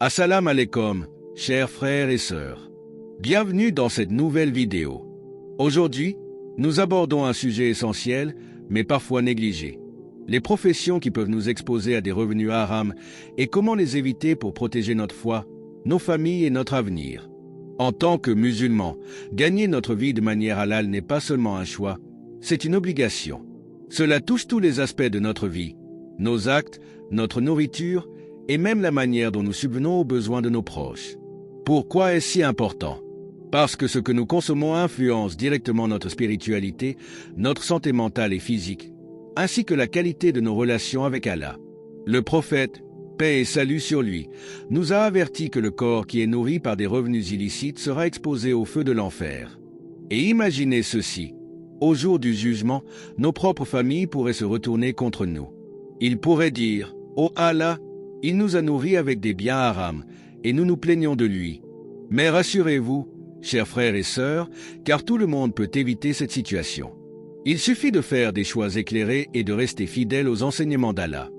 Assalamu alaikum, chers frères et sœurs. Bienvenue dans cette nouvelle vidéo. Aujourd'hui, nous abordons un sujet essentiel, mais parfois négligé. Les professions qui peuvent nous exposer à des revenus haram et comment les éviter pour protéger notre foi, nos familles et notre avenir. En tant que musulmans, gagner notre vie de manière halal n'est pas seulement un choix, c'est une obligation. Cela touche tous les aspects de notre vie, nos actes, notre nourriture et même la manière dont nous subvenons aux besoins de nos proches. Pourquoi est-ce si important? Parce que ce que nous consommons influence directement notre spiritualité, notre santé mentale et physique, ainsi que la qualité de nos relations avec Allah. Le prophète, paix et salut sur lui, nous a averti que le corps qui est nourri par des revenus illicites sera exposé au feu de l'enfer. Et imaginez ceci, au jour du jugement, nos propres familles pourraient se retourner contre nous. Ils pourraient dire, « Oh Allah, il nous a nourris avec des biens haram, et nous nous plaignons de lui. » Mais rassurez-vous, chers frères et sœurs, car tout le monde peut éviter cette situation. Il suffit de faire des choix éclairés et de rester fidèle aux enseignements d'Allah.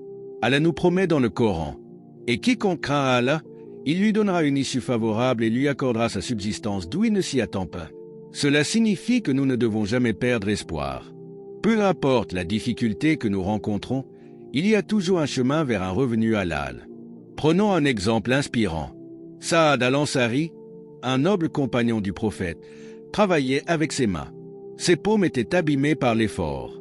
Allah nous promet dans le Coran, « Et quiconque craint Allah, il lui donnera une issue favorable et lui accordera sa subsistance d'où il ne s'y attend pas. » Cela signifie que nous ne devons jamais perdre espoir. Peu importe la difficulté que nous rencontrons, il y a toujours un chemin vers un revenu halal. Prenons un exemple inspirant. Saad al-Ansari, un noble compagnon du prophète, travaillait avec ses mains. Ses paumes étaient abîmées par l'effort.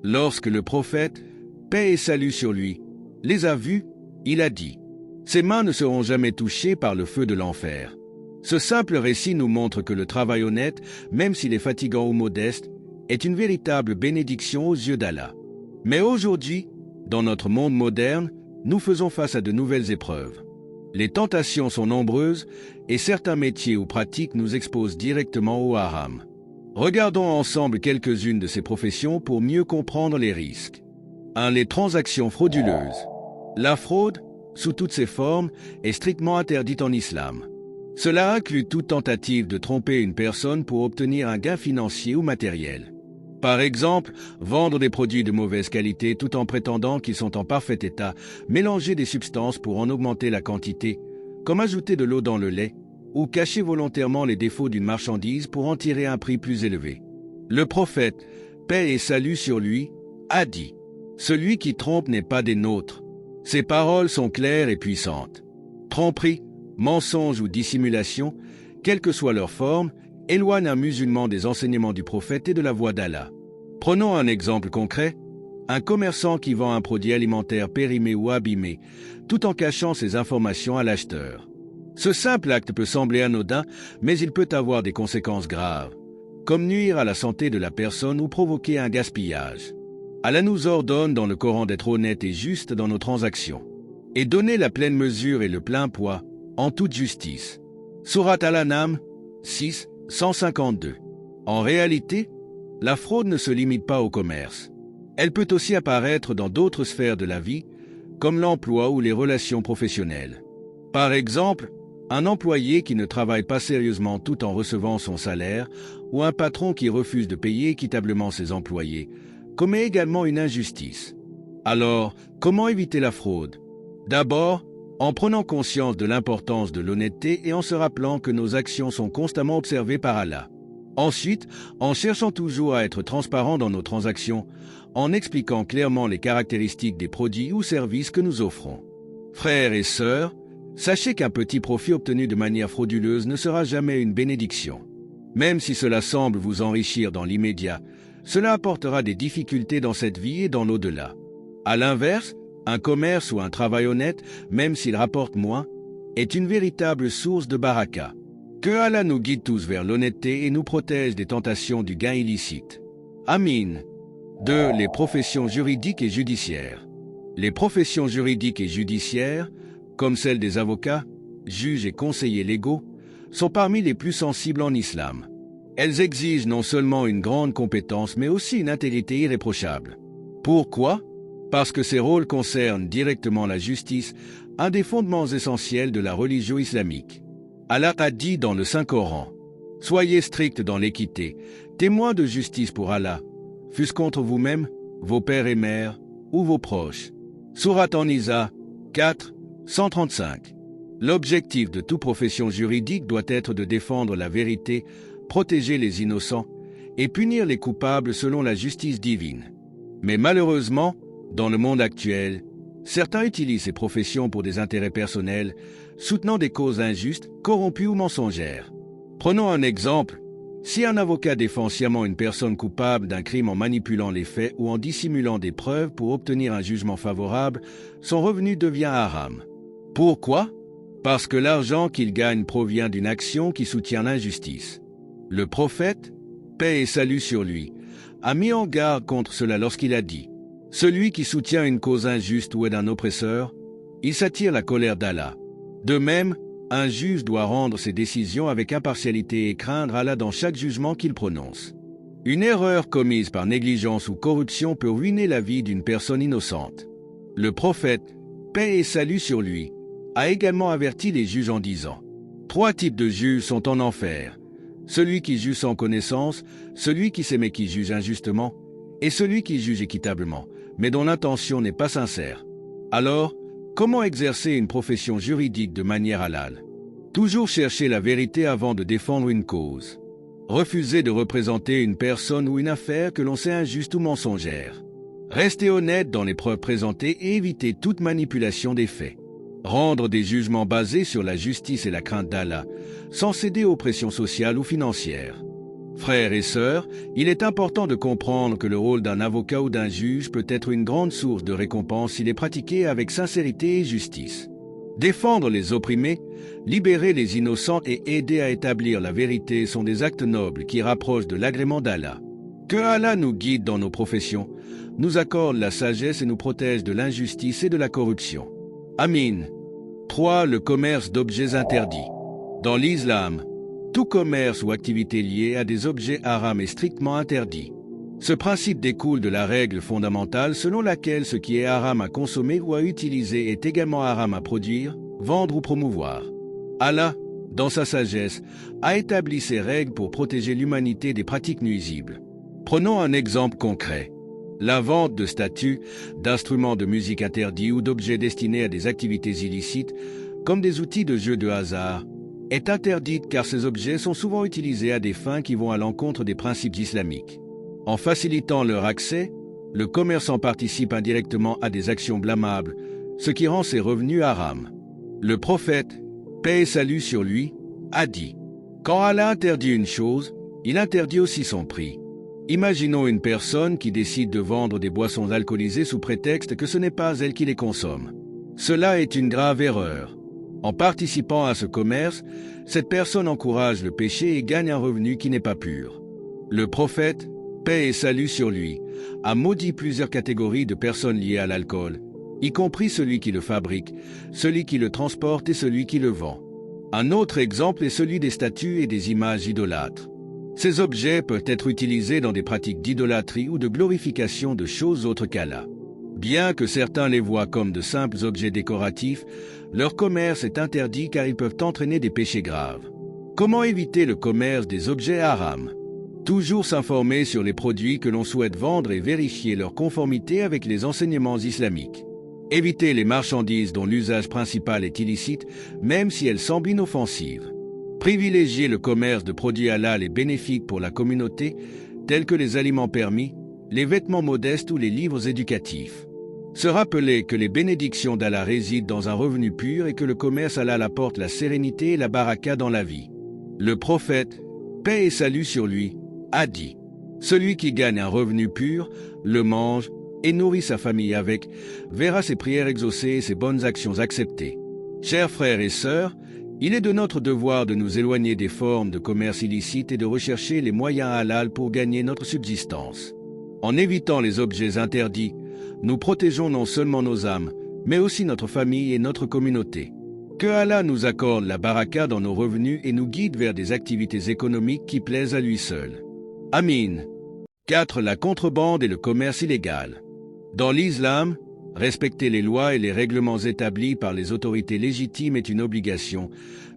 Lorsque le prophète, paix et salut sur lui, les a vues, il a dit « Ses mains ne seront jamais touchées par le feu de l'enfer. » Ce simple récit nous montre que le travail honnête, même s'il est fatigant ou modeste, est une véritable bénédiction aux yeux d'Allah. Mais aujourd'hui, dans notre monde moderne, nous faisons face à de nouvelles épreuves. Les tentations sont nombreuses et certains métiers ou pratiques nous exposent directement au haram. Regardons ensemble quelques-unes de ces professions pour mieux comprendre les risques. 1. Les transactions frauduleuses. La fraude, sous toutes ses formes, est strictement interdite en islam. Cela inclut toute tentative de tromper une personne pour obtenir un gain financier ou matériel. Par exemple, vendre des produits de mauvaise qualité tout en prétendant qu'ils sont en parfait état, mélanger des substances pour en augmenter la quantité, comme ajouter de l'eau dans le lait, ou cacher volontairement les défauts d'une marchandise pour en tirer un prix plus élevé. Le prophète, paix et salut sur lui, a dit « Celui qui trompe n'est pas des nôtres. Ses paroles sont claires et puissantes. Tromperie, mensonge ou dissimulation, quelle que soit leur forme, éloigne un musulman des enseignements du prophète et de la voie d'Allah. Prenons un exemple concret. Un commerçant qui vend un produit alimentaire périmé ou abîmé, tout en cachant ses informations à l'acheteur. Ce simple acte peut sembler anodin, mais il peut avoir des conséquences graves, comme nuire à la santé de la personne ou provoquer un gaspillage. Allah nous ordonne dans le Coran d'être honnête et juste dans nos transactions, et donner la pleine mesure et le plein poids, en toute justice. Sourate Al-An'am 6, 152. En réalité, la fraude ne se limite pas au commerce. Elle peut aussi apparaître dans d'autres sphères de la vie, comme l'emploi ou les relations professionnelles. Par exemple, un employé qui ne travaille pas sérieusement tout en recevant son salaire, ou un patron qui refuse de payer équitablement ses employés, commet également une injustice. Alors, comment éviter la fraude? D'abord, en prenant conscience de l'importance de l'honnêteté et en se rappelant que nos actions sont constamment observées par Allah. Ensuite, en cherchant toujours à être transparent dans nos transactions, en expliquant clairement les caractéristiques des produits ou services que nous offrons. Frères et sœurs, sachez qu'un petit profit obtenu de manière frauduleuse ne sera jamais une bénédiction. Même si cela semble vous enrichir dans l'immédiat, cela apportera des difficultés dans cette vie et dans l'au-delà. À l'inverse, un commerce ou un travail honnête, même s'il rapporte moins, est une véritable source de baraka. Que Allah nous guide tous vers l'honnêteté et nous protège des tentations du gain illicite. Amin. 2. Les professions juridiques et judiciaires. Les professions juridiques et judiciaires, comme celles des avocats, juges et conseillers légaux, sont parmi les plus sensibles en islam. Elles exigent non seulement une grande compétence, mais aussi une intégrité irréprochable. Pourquoi? Parce que ces rôles concernent directement la justice, un des fondements essentiels de la religion islamique. Allah a dit dans le Saint-Coran, « Soyez stricts dans l'équité, témoins de justice pour Allah, fût-ce contre vous-même, vos pères et mères ou vos proches. » Sourate An-Nisa 4, 135. L'objectif de toute profession juridique doit être de défendre la vérité, protéger les innocents et punir les coupables selon la justice divine. Mais malheureusement, dans le monde actuel, certains utilisent ces professions pour des intérêts personnels, soutenant des causes injustes, corrompues ou mensongères. Prenons un exemple. Si un avocat défend sciemment une personne coupable d'un crime en manipulant les faits ou en dissimulant des preuves pour obtenir un jugement favorable, son revenu devient haram. Pourquoi? Parce que l'argent qu'il gagne provient d'une action qui soutient l'injustice. Le prophète, paix et salut sur lui, a mis en garde contre cela lorsqu'il a dit « Celui qui soutient une cause injuste ou est un oppresseur, il s'attire la colère d'Allah. De même, un juge doit rendre ses décisions avec impartialité et craindre Allah dans chaque jugement qu'il prononce. Une erreur commise par négligence ou corruption peut ruiner la vie d'une personne innocente. Le prophète, paix et salut sur lui, a également averti les juges en disant « 3 types de juges sont en enfer. Celui qui juge sans connaissance, celui qui sait mais qui juge injustement, et celui qui juge équitablement, mais dont l'intention n'est pas sincère. » Alors, comment exercer une profession juridique de manière halal? Toujours chercher la vérité avant de défendre une cause. Refuser de représenter une personne ou une affaire que l'on sait injuste ou mensongère. Rester honnête dans les preuves présentées et éviter toute manipulation des faits. Rendre des jugements basés sur la justice et la crainte d'Allah, sans céder aux pressions sociales ou financières. Frères et sœurs, il est important de comprendre que le rôle d'un avocat ou d'un juge peut être une grande source de récompense s'il est pratiqué avec sincérité et justice. Défendre les opprimés, libérer les innocents et aider à établir la vérité sont des actes nobles qui rapprochent de l'agrément d'Allah. Que Allah nous guide dans nos professions, nous accorde la sagesse et nous protège de l'injustice et de la corruption. Amin. 3. Le commerce d'objets interdits. Dans l'islam, tout commerce ou activité liée à des objets haram est strictement interdit. Ce principe découle de la règle fondamentale selon laquelle ce qui est haram à consommer ou à utiliser est également haram à produire, vendre ou promouvoir. Allah, dans sa sagesse, a établi ces règles pour protéger l'humanité des pratiques nuisibles. Prenons un exemple concret. La vente de statues, d'instruments de musique interdits ou d'objets destinés à des activités illicites, comme des outils de jeu de hasard, est interdite car ces objets sont souvent utilisés à des fins qui vont à l'encontre des principes islamiques. En facilitant leur accès, le commerçant participe indirectement à des actions blâmables, ce qui rend ses revenus haram. Le prophète, paix et salut sur lui, a dit « Quand Allah interdit une chose, il interdit aussi son prix. » Imaginons une personne qui décide de vendre des boissons alcoolisées sous prétexte que ce n'est pas elle qui les consomme. Cela est une grave erreur. En participant à ce commerce, cette personne encourage le péché et gagne un revenu qui n'est pas pur. Le prophète, paix et salut sur lui, a maudit plusieurs catégories de personnes liées à l'alcool, y compris celui qui le fabrique, celui qui le transporte et celui qui le vend. Un autre exemple est celui des statues et des images idolâtres. Ces objets peuvent être utilisés dans des pratiques d'idolâtrie ou de glorification de choses autres qu'Allah. Bien que certains les voient comme de simples objets décoratifs, leur commerce est interdit car ils peuvent entraîner des péchés graves. Comment éviter le commerce des objets haram? Toujours s'informer sur les produits que l'on souhaite vendre et vérifier leur conformité avec les enseignements islamiques. Éviter les marchandises dont l'usage principal est illicite, même si elles semblent inoffensives. Privilégier le commerce de produits halal et bénéfiques pour la communauté, tels que les aliments permis, les vêtements modestes ou les livres éducatifs. Se rappeler que les bénédictions d'Allah résident dans un revenu pur et que le commerce halal apporte la sérénité et la baraka dans la vie. Le prophète, paix et salut sur lui, a dit « Celui qui gagne un revenu pur, le mange et nourrit sa famille avec, verra ses prières exaucées et ses bonnes actions acceptées. » Chers frères et sœurs, il est de notre devoir de nous éloigner des formes de commerce illicite et de rechercher les moyens halal pour gagner notre subsistance. En évitant les objets interdits, nous protégeons non seulement nos âmes, mais aussi notre famille et notre communauté. Que Allah nous accorde la baraka dans nos revenus et nous guide vers des activités économiques qui plaisent à lui seul. Amin. 4. La contrebande et le commerce illégal. Dans l'islam, respecter les lois et les règlements établis par les autorités légitimes est une obligation,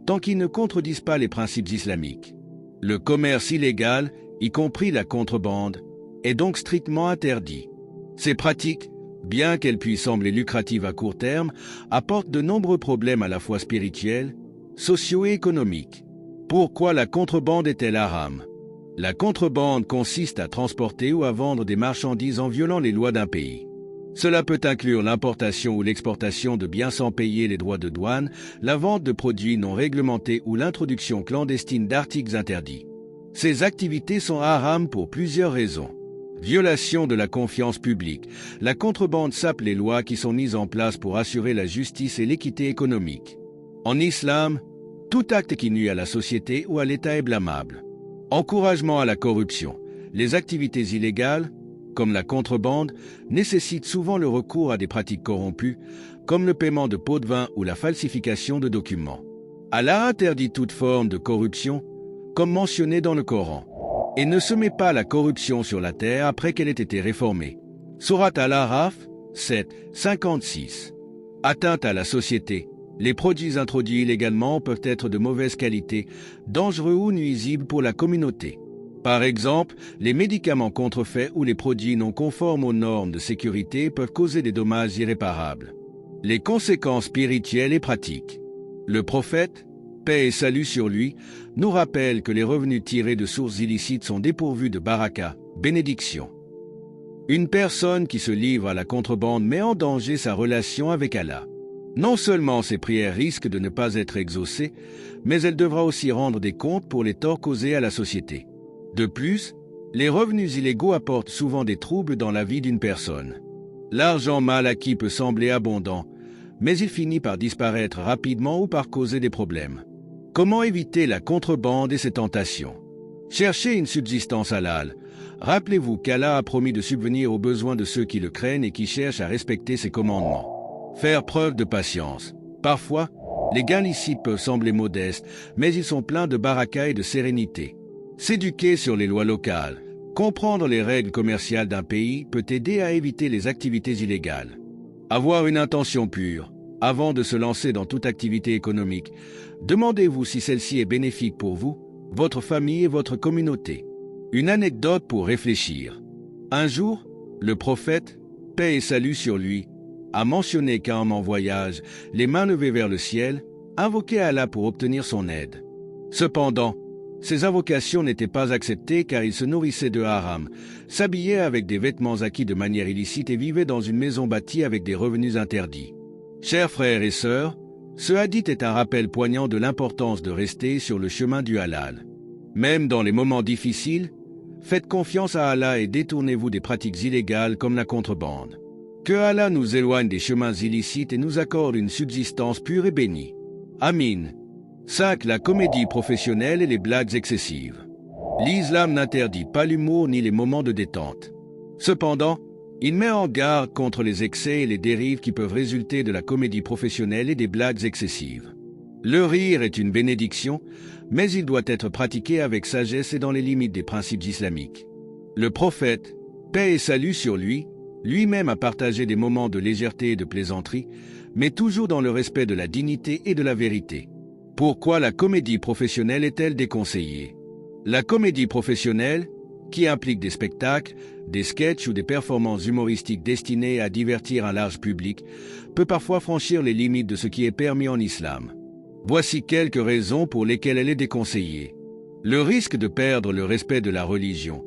tant qu'ils ne contredisent pas les principes islamiques. Le commerce illégal, y compris la contrebande, est donc strictement interdit. Ces pratiques, bien qu'elle puisse sembler lucrative à court terme, apporte de nombreux problèmes à la fois spirituels, sociaux et économiques. Pourquoi la contrebande est-elle haram? La contrebande consiste à transporter ou à vendre des marchandises en violant les lois d'un pays. Cela peut inclure l'importation ou l'exportation de biens sans payer les droits de douane, la vente de produits non réglementés ou l'introduction clandestine d'articles interdits. Ces activités sont haram pour plusieurs raisons. Violation de la confiance publique. La contrebande sape les lois qui sont mises en place pour assurer la justice et l'équité économique. En islam, tout acte qui nuit à la société ou à l'État est blâmable. Encouragement à la corruption. Les activités illégales, comme la contrebande, nécessitent souvent le recours à des pratiques corrompues, comme le paiement de pots de vin ou la falsification de documents. Allah interdit toute forme de corruption, comme mentionné dans le Coran, et ne se met pas la corruption sur la terre après qu'elle ait été réformée. Sourate Al-Araf 7, 56. Atteinte à la société. Les produits introduits illégalement peuvent être de mauvaise qualité, dangereux ou nuisibles pour la communauté. Par exemple, les médicaments contrefaits ou les produits non conformes aux normes de sécurité peuvent causer des dommages irréparables. Les conséquences spirituelles et pratiques. Le prophète, paix et salut sur lui, nous rappelle que les revenus tirés de sources illicites sont dépourvus de baraka, bénédiction. Une personne qui se livre à la contrebande met en danger sa relation avec Allah. Non seulement ses prières risquent de ne pas être exaucées, mais elle devra aussi rendre des comptes pour les torts causés à la société. De plus, les revenus illégaux apportent souvent des troubles dans la vie d'une personne. L'argent mal acquis peut sembler abondant, mais il finit par disparaître rapidement ou par causer des problèmes. Comment éviter la contrebande et ses tentations? Cherchez une subsistance halal. Rappelez-vous qu'Allah a promis de subvenir aux besoins de ceux qui le craignent et qui cherchent à respecter ses commandements. Faire preuve de patience. Parfois, les gains licites peuvent sembler modestes, mais ils sont pleins de baraka et de sérénité. S'éduquer sur les lois locales, comprendre les règles commerciales d'un pays peut aider à éviter les activités illégales. Avoir une intention pure. Avant de se lancer dans toute activité économique, demandez-vous si celle-ci est bénéfique pour vous, votre famille et votre communauté. Une anecdote pour réfléchir. Un jour, le prophète, paix et salut sur lui, a mentionné qu'un homme en voyage, les mains levées vers le ciel, invoquait Allah pour obtenir son aide. Cependant, ces invocations n'étaient pas acceptées car il se nourrissait de haram, s'habillait avec des vêtements acquis de manière illicite et vivait dans une maison bâtie avec des revenus interdits. Chers frères et sœurs, ce hadith est un rappel poignant de l'importance de rester sur le chemin du halal. Même dans les moments difficiles, faites confiance à Allah et détournez-vous des pratiques illégales comme la contrebande. Que Allah nous éloigne des chemins illicites et nous accorde une subsistance pure et bénie. Amin. 5. La comédie professionnelle et les blagues excessives. L'islam n'interdit pas l'humour ni les moments de détente. Cependant, il met en garde contre les excès et les dérives qui peuvent résulter de la comédie professionnelle et des blagues excessives. Le rire est une bénédiction, mais il doit être pratiqué avec sagesse et dans les limites des principes islamiques. Le prophète, paix et salut sur lui, lui-même a partagé des moments de légèreté et de plaisanterie, mais toujours dans le respect de la dignité et de la vérité. Pourquoi la comédie professionnelle est-elle déconseillée? La comédie professionnelle, qui implique des spectacles, des sketchs ou des performances humoristiques destinées à divertir un large public, peut parfois franchir les limites de ce qui est permis en islam. Voici quelques raisons pour lesquelles elle est déconseillée. Le risque de perdre le respect de la religion.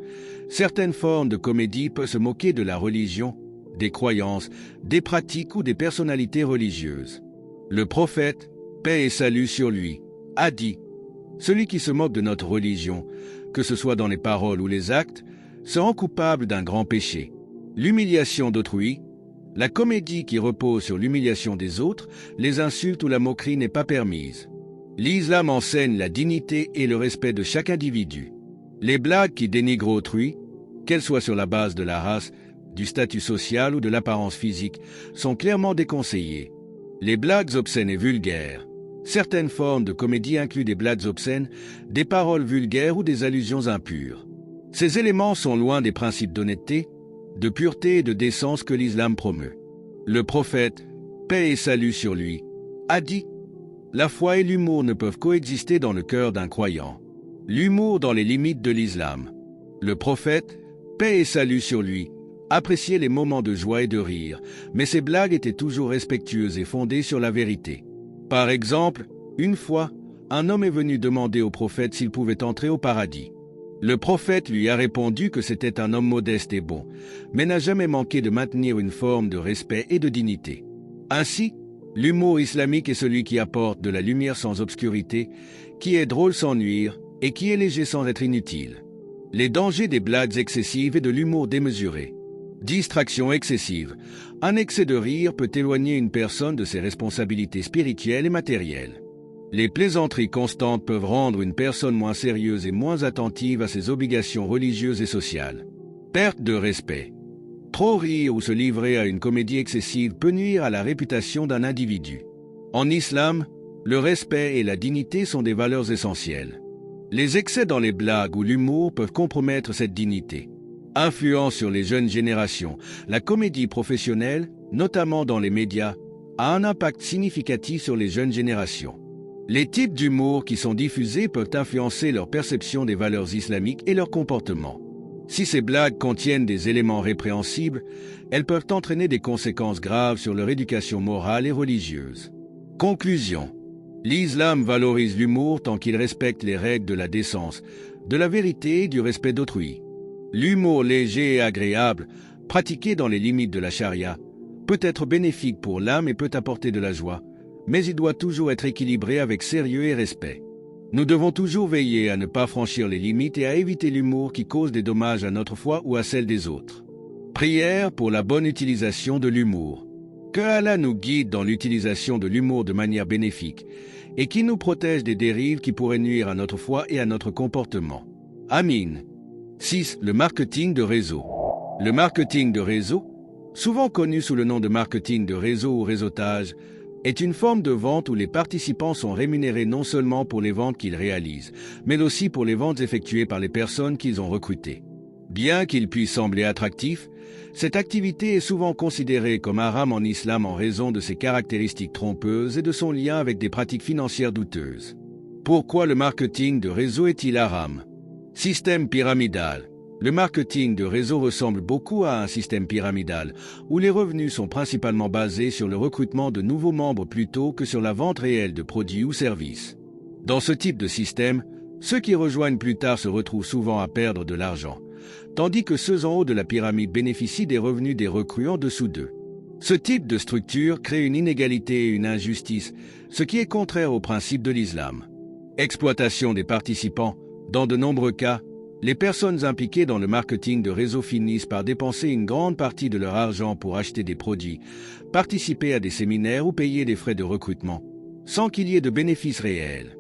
Certaines formes de comédie peuvent se moquer de la religion, des croyances, des pratiques ou des personnalités religieuses. Le prophète, paix et salut sur lui, a dit « Celui qui se moque de notre religion, que ce soit dans les paroles ou les actes, se rend coupable d'un grand péché. L'humiliation d'autrui, la comédie qui repose sur l'humiliation des autres, les insultes ou la moquerie n'est pas permise. L'islam enseigne la dignité et le respect de chaque individu. Les blagues qui dénigrent autrui, qu'elles soient sur la base de la race, du statut social ou de l'apparence physique, sont clairement déconseillées. Les blagues obscènes et vulgaires. Certaines formes de comédie incluent des blagues obscènes, des paroles vulgaires ou des allusions impures. Ces éléments sont loin des principes d'honnêteté, de pureté et de décence que l'islam promeut. Le prophète, paix et salut sur lui, a dit « La foi et l'humour ne peuvent coexister dans le cœur d'un croyant. L'humour dans les limites de l'islam. » Le prophète, paix et salut sur lui, appréciait les moments de joie et de rire, mais ses blagues étaient toujours respectueuses et fondées sur la vérité. Par exemple, une fois, un homme est venu demander au prophète s'il pouvait entrer au paradis. Le prophète lui a répondu que c'était un homme modeste et bon, mais n'a jamais manqué de maintenir une forme de respect et de dignité. Ainsi, l'humour islamique est celui qui apporte de la lumière sans obscurité, qui est drôle sans nuire et qui est léger sans être inutile. Les dangers des blagues excessives et de l'humour démesuré. Distraction excessive. Un excès de rire peut éloigner une personne de ses responsabilités spirituelles et matérielles. Les plaisanteries constantes peuvent rendre une personne moins sérieuse et moins attentive à ses obligations religieuses et sociales. Perte de respect. Trop rire ou se livrer à une comédie excessive peut nuire à la réputation d'un individu. En islam, le respect et la dignité sont des valeurs essentielles. Les excès dans les blagues ou l'humour peuvent compromettre cette dignité. Influence sur les jeunes générations. La comédie professionnelle, notamment dans les médias, a un impact significatif sur les jeunes générations. Les types d'humour qui sont diffusés peuvent influencer leur perception des valeurs islamiques et leur comportement. Si ces blagues contiennent des éléments répréhensibles, elles peuvent entraîner des conséquences graves sur leur éducation morale et religieuse. Conclusion. L'islam valorise l'humour tant qu'il respecte les règles de la décence, de la vérité et du respect d'autrui. L'humour léger et agréable, pratiqué dans les limites de la charia, peut être bénéfique pour l'âme et peut apporter de la joie, mais il doit toujours être équilibré avec sérieux et respect. Nous devons toujours veiller à ne pas franchir les limites et à éviter l'humour qui cause des dommages à notre foi ou à celle des autres. Prière pour la bonne utilisation de l'humour. Que Allah nous guide dans l'utilisation de l'humour de manière bénéfique et qu'il nous protège des dérives qui pourraient nuire à notre foi et à notre comportement. Amin. 6. Le marketing de réseau. Le marketing de réseau, souvent connu sous le nom de marketing de réseau ou réseautage, est une forme de vente où les participants sont rémunérés non seulement pour les ventes qu'ils réalisent, mais aussi pour les ventes effectuées par les personnes qu'ils ont recrutées. Bien qu'il puisse sembler attractif, cette activité est souvent considérée comme haram en islam en raison de ses caractéristiques trompeuses et de son lien avec des pratiques financières douteuses. Pourquoi le marketing de réseau est-il haram? Système pyramidal. Le marketing de réseau ressemble beaucoup à un système pyramidal, où les revenus sont principalement basés sur le recrutement de nouveaux membres plutôt que sur la vente réelle de produits ou services. Dans ce type de système, ceux qui rejoignent plus tard se retrouvent souvent à perdre de l'argent, tandis que ceux en haut de la pyramide bénéficient des revenus des recrues en dessous d'eux. Ce type de structure crée une inégalité et une injustice, ce qui est contraire au principe de l'islam. Exploitation des participants. Dans de nombreux cas, les personnes impliquées dans le marketing de réseau finissent par dépenser une grande partie de leur argent pour acheter des produits, participer à des séminaires ou payer des frais de recrutement, sans qu'il y ait de bénéfices réels.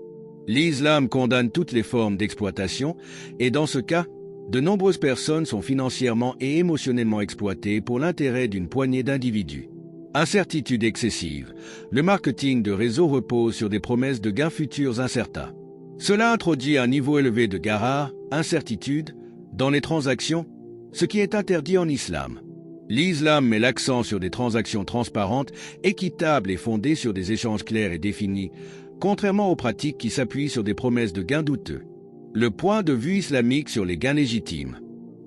L'islam condamne toutes les formes d'exploitation et dans ce cas, de nombreuses personnes sont financièrement et émotionnellement exploitées pour l'intérêt d'une poignée d'individus. Incertitude excessive. Le marketing de réseau repose sur des promesses de gains futurs incertains. Cela introduit un niveau élevé de gharar, incertitude, dans les transactions, ce qui est interdit en islam. L'islam met l'accent sur des transactions transparentes, équitables et fondées sur des échanges clairs et définis, contrairement aux pratiques qui s'appuient sur des promesses de gains douteux. Le point de vue islamique sur les gains légitimes.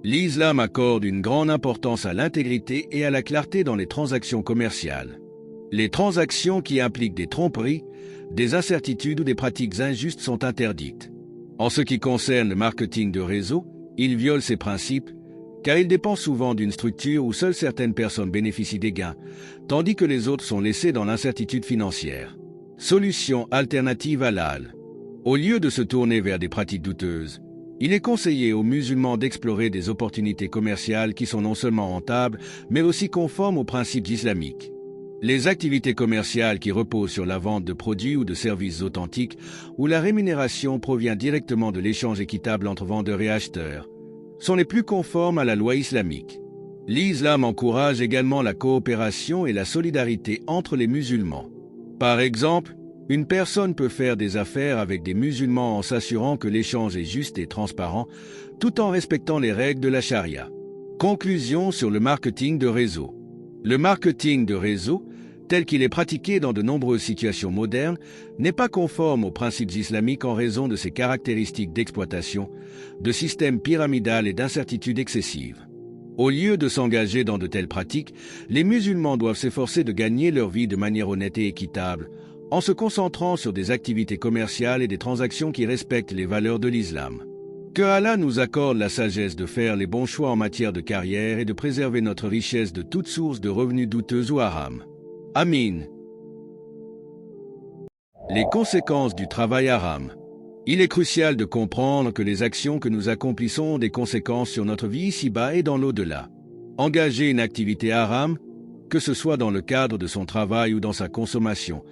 L'islam accorde une grande importance à l'intégrité et à la clarté dans les transactions commerciales. Les transactions qui impliquent des tromperies, des incertitudes ou des pratiques injustes sont interdites. En ce qui concerne le marketing de réseau, il viole ces principes, car il dépend souvent d'une structure où seules certaines personnes bénéficient des gains, tandis que les autres sont laissés dans l'incertitude financière. Solution alternative halal. Au lieu de se tourner vers des pratiques douteuses, il est conseillé aux musulmans d'explorer des opportunités commerciales qui sont non seulement rentables, mais aussi conformes aux principes islamiques. Les activités commerciales qui reposent sur la vente de produits ou de services authentiques, où la rémunération provient directement de l'échange équitable entre vendeurs et acheteurs, sont les plus conformes à la loi islamique. L'islam encourage également la coopération et la solidarité entre les musulmans. Par exemple, une personne peut faire des affaires avec des musulmans en s'assurant que l'échange est juste et transparent, tout en respectant les règles de la charia. Conclusion sur le marketing de réseau. Le marketing de réseau, tel qu'il est pratiqué dans de nombreuses situations modernes, n'est pas conforme aux principes islamiques en raison de ses caractéristiques d'exploitation, de système pyramidal et d'incertitude excessive. Au lieu de s'engager dans de telles pratiques, les musulmans doivent s'efforcer de gagner leur vie de manière honnête et équitable, en se concentrant sur des activités commerciales et des transactions qui respectent les valeurs de l'islam. Que Allah nous accorde la sagesse de faire les bons choix en matière de carrière et de préserver notre richesse de toute source de revenus douteux ou haram. Amin. Les conséquences du travail haram. Il est crucial de comprendre que les actions que nous accomplissons ont des conséquences sur notre vie ici-bas et dans l'au-delà. Engager une activité haram, que ce soit dans le cadre de son travail ou dans sa consommation,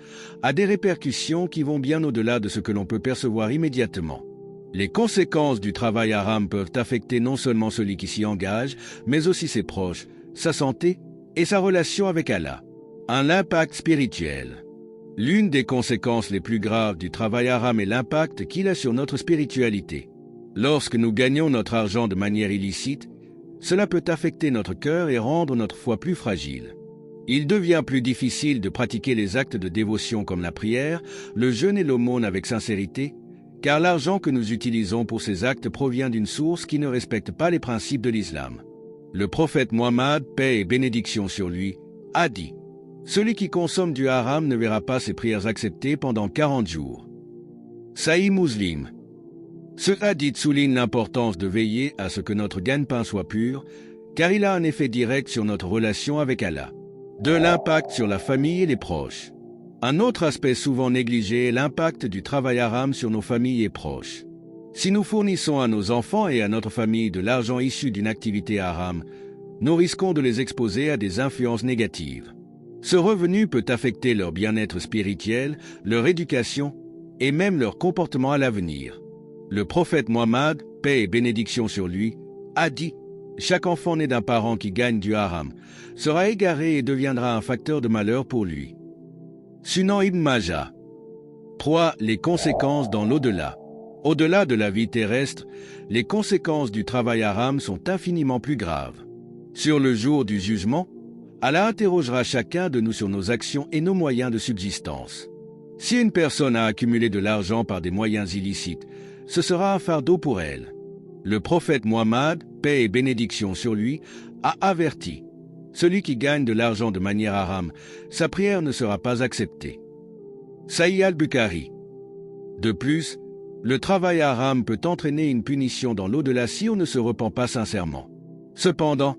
a des répercussions qui vont bien au-delà de ce que l'on peut percevoir immédiatement. Les conséquences du travail haram peuvent affecter non seulement celui qui s'y engage, mais aussi ses proches, sa santé et sa relation avec Allah. L'impact spirituel. L'une des conséquences les plus graves du travail haram est l'impact qu'il a sur notre spiritualité. Lorsque nous gagnons notre argent de manière illicite, cela peut affecter notre cœur et rendre notre foi plus fragile. Il devient plus difficile de pratiquer les actes de dévotion comme la prière, le jeûne et l'aumône avec sincérité, car l'argent que nous utilisons pour ces actes provient d'une source qui ne respecte pas les principes de l'islam. Le prophète Mohammed, paix et bénédiction sur lui, a dit « Celui qui consomme du haram ne verra pas ses prières acceptées pendant 40 jours. » Sahih Muslim. Ce hadith souligne l'importance de veiller à ce que notre gagne-pain soit pur, car il a un effet direct sur notre relation avec Allah. De l'impact sur la famille et les proches. Un autre aspect souvent négligé est l'impact du travail haram sur nos familles et proches. Si nous fournissons à nos enfants et à notre famille de l'argent issu d'une activité haram, nous risquons de les exposer à des influences négatives. Ce revenu peut affecter leur bien-être spirituel, leur éducation et même leur comportement à l'avenir. Le prophète Mohammed, paix et bénédiction sur lui, a dit « Chaque enfant né d'un parent qui gagne du haram sera égaré et deviendra un facteur de malheur pour lui. » Sunan Ibn Majah. 3. Les conséquences dans l'au-delà. Au-delà de la vie terrestre, les conséquences du travail haram sont infiniment plus graves. Sur le jour du jugement, Allah interrogera chacun de nous sur nos actions et nos moyens de subsistance. Si une personne a accumulé de l'argent par des moyens illicites, ce sera un fardeau pour elle. Le prophète Mohammed, paix et bénédiction sur lui, a averti « Celui qui gagne de l'argent de manière haram, sa prière ne sera pas acceptée. » Sahih al-Bukhari. De plus, le travail haram peut entraîner une punition dans l'au-delà si on ne se repent pas sincèrement. Cependant,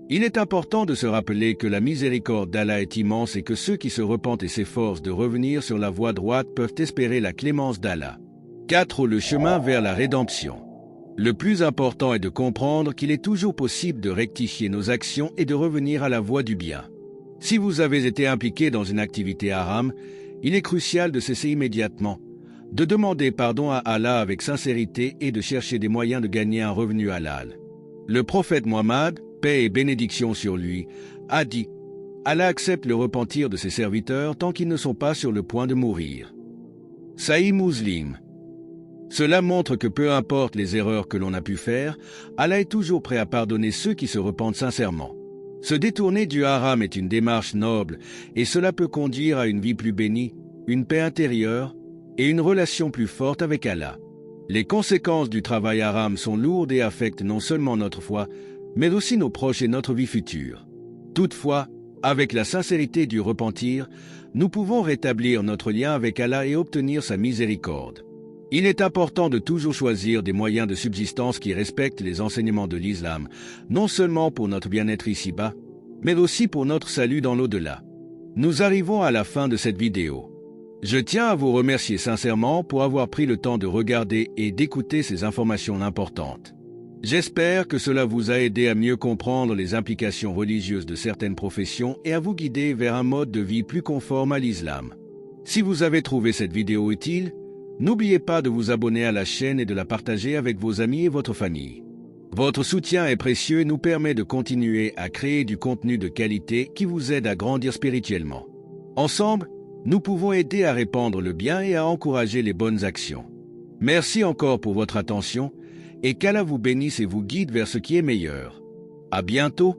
il est important de se rappeler que la miséricorde d'Allah est immense et que ceux qui se repentent et s'efforcent de revenir sur la voie droite peuvent espérer la clémence d'Allah. 4. Le chemin vers la rédemption. Le plus important est de comprendre qu'il est toujours possible de rectifier nos actions et de revenir à la voie du bien. Si vous avez été impliqué dans une activité haram, il est crucial de cesser immédiatement, de demander pardon à Allah avec sincérité et de chercher des moyens de gagner un revenu halal. Le prophète Mohammed, paix et bénédiction sur lui, a dit « Allah accepte le repentir de ses serviteurs tant qu'ils ne sont pas sur le point de mourir. » Sahih Muslim. Cela montre que peu importe les erreurs que l'on a pu faire, Allah est toujours prêt à pardonner ceux qui se repentent sincèrement. Se détourner du haram est une démarche noble et cela peut conduire à une vie plus bénie, une paix intérieure et une relation plus forte avec Allah. Les conséquences du travail haram sont lourdes et affectent non seulement notre foi, mais aussi nos proches et notre vie future. Toutefois, avec la sincérité du repentir, nous pouvons rétablir notre lien avec Allah et obtenir sa miséricorde. Il est important de toujours choisir des moyens de subsistance qui respectent les enseignements de l'islam, non seulement pour notre bien-être ici-bas, mais aussi pour notre salut dans l'au-delà. Nous arrivons à la fin de cette vidéo. Je tiens à vous remercier sincèrement pour avoir pris le temps de regarder et d'écouter ces informations importantes. J'espère que cela vous a aidé à mieux comprendre les implications religieuses de certaines professions et à vous guider vers un mode de vie plus conforme à l'islam. Si vous avez trouvé cette vidéo utile, n'oubliez pas de vous abonner à la chaîne et de la partager avec vos amis et votre famille. Votre soutien est précieux et nous permet de continuer à créer du contenu de qualité qui vous aide à grandir spirituellement. Ensemble, nous pouvons aider à répandre le bien et à encourager les bonnes actions. Merci encore pour votre attention et qu'Allah vous bénisse et vous guide vers ce qui est meilleur. À bientôt.